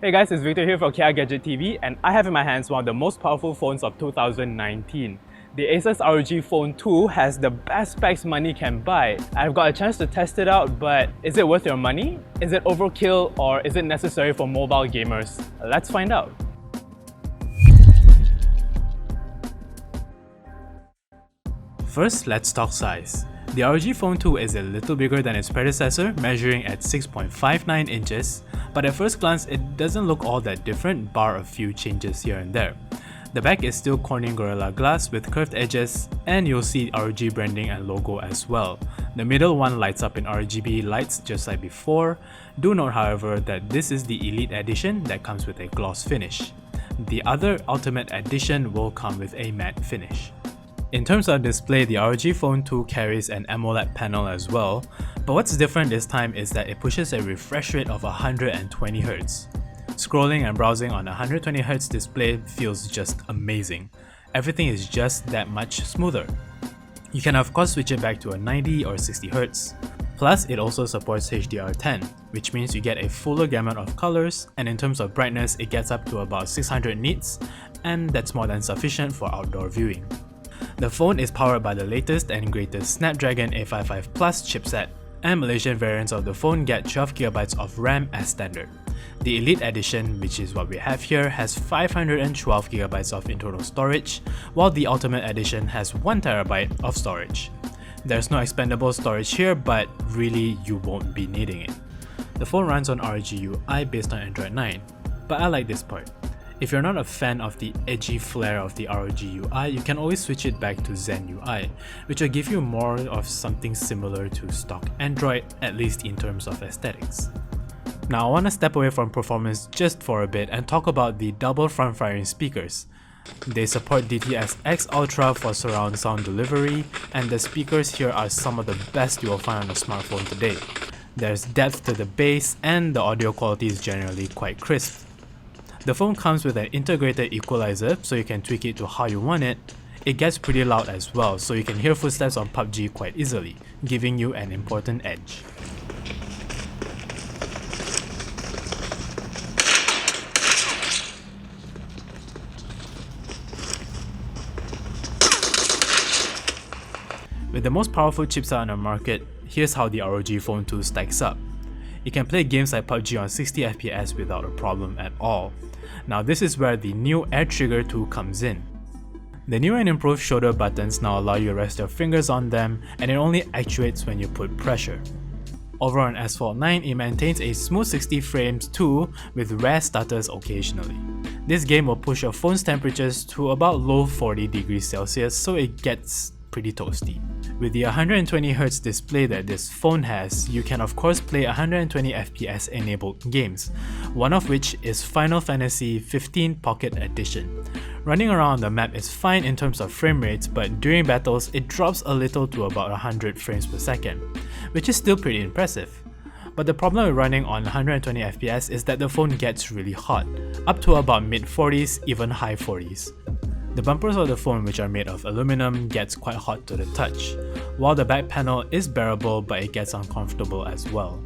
Hey guys, it's Victor here for KLGadgetTV, and I have in my hands one of the most powerful phones of 2019. The ASUS ROG Phone 2 has the best specs money can buy. I've got a chance to test it out, but is it worth your money? Is it overkill, or is it necessary for mobile gamers? Let's find out. First, let's talk size. The ROG Phone 2 is a little bigger than its predecessor, measuring at 6.59 inches, but at first glance it doesn't look all that different bar a few changes here and there. The back is still Corning Gorilla Glass with curved edges, and you'll see ROG branding and logo as well. The middle one lights up in RGB lights just like before. Do note however that this is the Elite Edition that comes with a gloss finish. The other Ultimate Edition will come with a matte finish. In terms of display, the ROG Phone 2 carries an AMOLED panel as well, but what's different this time is that it pushes a refresh rate of 120Hz. Scrolling and browsing on a 120Hz display feels just amazing. Everything is just that much smoother. You can of course switch it back to a 90 or 60Hz. Plus, it also supports HDR10, which means you get a fuller gamut of colors, and in terms of brightness, it gets up to about 600 nits, and that's more than sufficient for outdoor viewing. The phone is powered by the latest and greatest Snapdragon 855 Plus chipset, and Malaysian variants of the phone get 12GB of RAM as standard. The Elite Edition, which is what we have here, has 512GB of internal storage, while the Ultimate Edition has 1TB of storage. There's no expandable storage here, but really you won't be needing it. The phone runs on ROG UI based on Android 9, but I like this part. If you're not a fan of the edgy flair of the ROG UI, you can always switch it back to Zen UI, which will give you more of something similar to stock Android, at least in terms of aesthetics. Now I want to step away from performance just for a bit and talk about the double front firing speakers. They support DTS-X Ultra for surround sound delivery, and the speakers here are some of the best you will find on a smartphone today. There's depth to the bass, and the audio quality is generally quite crisp. The phone comes with an integrated equalizer, so you can tweak it to how you want it. It gets pretty loud as well, so you can hear footsteps on PUBG quite easily, giving you an important edge. With the most powerful chipset on the market, here's how the ROG Phone 2 stacks up. You can play games like PUBG on 60fps without a problem at all. Now this is where the new Air Trigger 2 comes in. The new and improved shoulder buttons now allow you to rest your fingers on them, and it only actuates when you put pressure. Over on Asphalt 9, it maintains a smooth 60 frames too, with rare stutters occasionally. This game will push your phone's temperatures to about low 40 degrees Celsius, so it gets pretty toasty. With the 120Hz display that this phone has, you can of course play 120fps enabled games, one of which is Final Fantasy XV Pocket Edition. Running around the map is fine in terms of frame rates, but during battles it drops a little to about 100 frames per second, which is still pretty impressive. But the problem with running on 120fps is that the phone gets really hot, up to about mid 40s, even high 40s. The bumpers of the phone, which are made of aluminum, gets quite hot to the touch, while the back panel is bearable but it gets uncomfortable as well.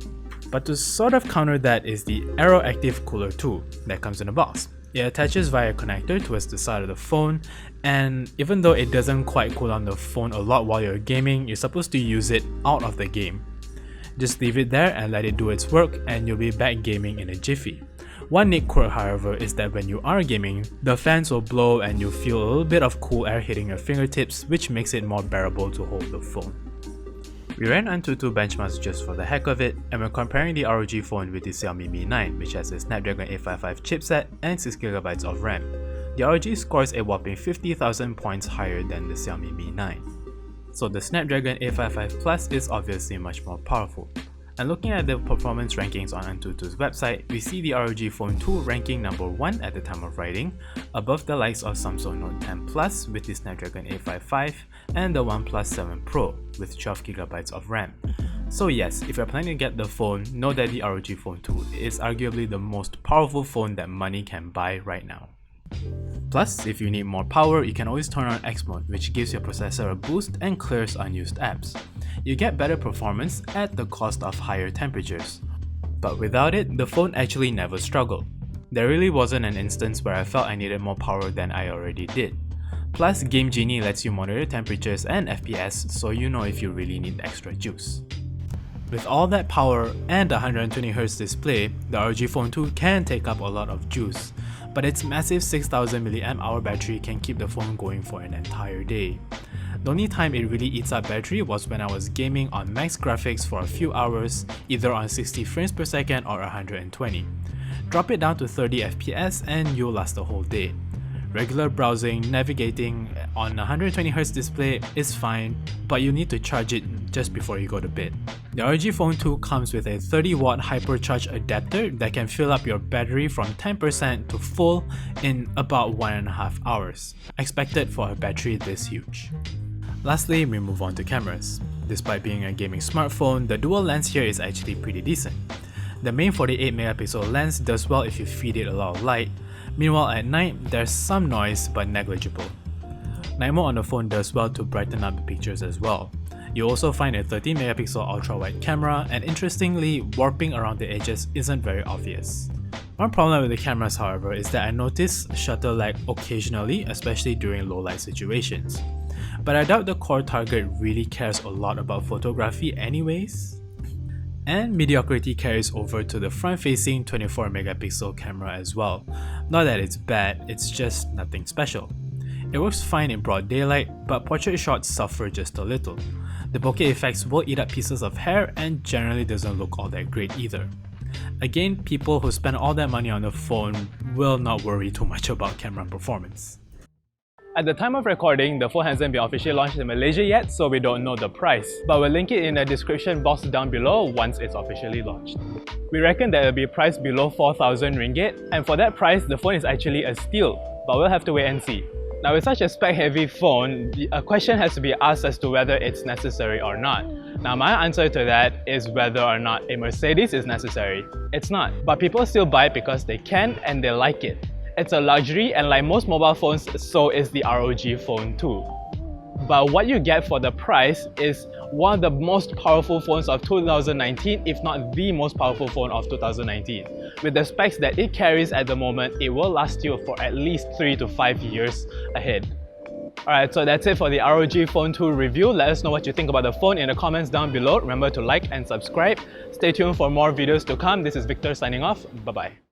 But to sort of counter that is the Aero Active Cooler 2 that comes in a box. It attaches via a connector towards the side of the phone, and even though it doesn't quite cool down the phone a lot while you're gaming, you're supposed to use it out of the game. Just leave it there and let it do its work, and you'll be back gaming in a jiffy. One neat quirk however is that when you are gaming, the fans will blow and you'll feel a little bit of cool air hitting your fingertips, which makes it more bearable to hold the phone. We ran Antutu benchmarks just for the heck of it, and we're comparing the ROG phone with the Xiaomi Mi 9, which has a Snapdragon 855 chipset and 6GB of RAM. The ROG scores a whopping 50,000 points higher than the Xiaomi Mi 9. So the Snapdragon 855 Plus is obviously much more powerful. And looking at the performance rankings on Antutu's website, we see the ROG Phone 2 ranking number 1 at the time of writing, above the likes of Samsung Note 10 Plus with the Snapdragon 855 and the OnePlus 7 Pro with 12GB of RAM. So yes, if you're planning to get the phone, know that the ROG Phone 2 is arguably the most powerful phone that money can buy right now. Plus, if you need more power, you can always turn on XMode, which gives your processor a boost and clears unused apps. You get better performance at the cost of higher temperatures. But without it, the phone actually never struggled. There really wasn't an instance where I felt I needed more power than I already did. Plus, Game Genie lets you monitor temperatures and FPS, so you know if you really need extra juice. With all that power and a 120Hz display, the ROG Phone 2 can take up a lot of juice, but its massive 6000 mAh battery can keep the phone going for an entire day. The only time it really eats up battery was when I was gaming on max graphics for a few hours, either on 60 frames per second or 120. Drop it down to 30 FPS and you'll last the whole day. Regular browsing, navigating on a 120Hz display is fine, but you need to charge it just before you go to bed. The ROG Phone 2 comes with a 30W hypercharge adapter that can fill up your battery from 10% to full in about 1.5 hours, expected for a battery this huge. Lastly, we move on to cameras. Despite being a gaming smartphone, the dual lens here is actually pretty decent. The main 48MP lens does well if you feed it a lot of light. Meanwhile, at night, there's some noise but negligible. Night mode on the phone does well to brighten up the pictures as well. You also find a 13MP ultra-wide camera, and interestingly, warping around the edges isn't very obvious. One problem with the cameras, however, is that I notice shutter lag occasionally, especially during low light situations. But I doubt the core target really cares a lot about photography anyways. And mediocrity carries over to the front-facing 24MP camera as well. Not that it's bad, it's just nothing special. It works fine in broad daylight, but portrait shots suffer just a little. The bokeh effects will eat up pieces of hair and generally doesn't look all that great either. Again, people who spend all that money on the phone will not worry too much about camera performance. At the time of recording, the phone hasn't been officially launched in Malaysia yet, so we don't know the price, but we'll link it in the description box down below once it's officially launched. We reckon that it'll be priced below 4,000 ringgit, and for that price, the phone is actually a steal, but we'll have to wait and see. Now, with such a spec-heavy phone, a question has to be asked as to whether it's necessary or not. Now, my answer to that is whether or not a Mercedes is necessary. It's not, but people still buy it because they can and they like it. It's a luxury, and like most mobile phones, so is the ROG Phone 2. But what you get for the price is one of the most powerful phones of 2019, if not the most powerful phone of 2019. With the specs that it carries at the moment, it will last you for at least 3 to 5 years ahead. Alright, so that's it for the ROG Phone 2 review. Let us know what you think about the phone in the comments down below. Remember to like and subscribe. Stay tuned for more videos to come. This is Victor signing off. Bye-bye.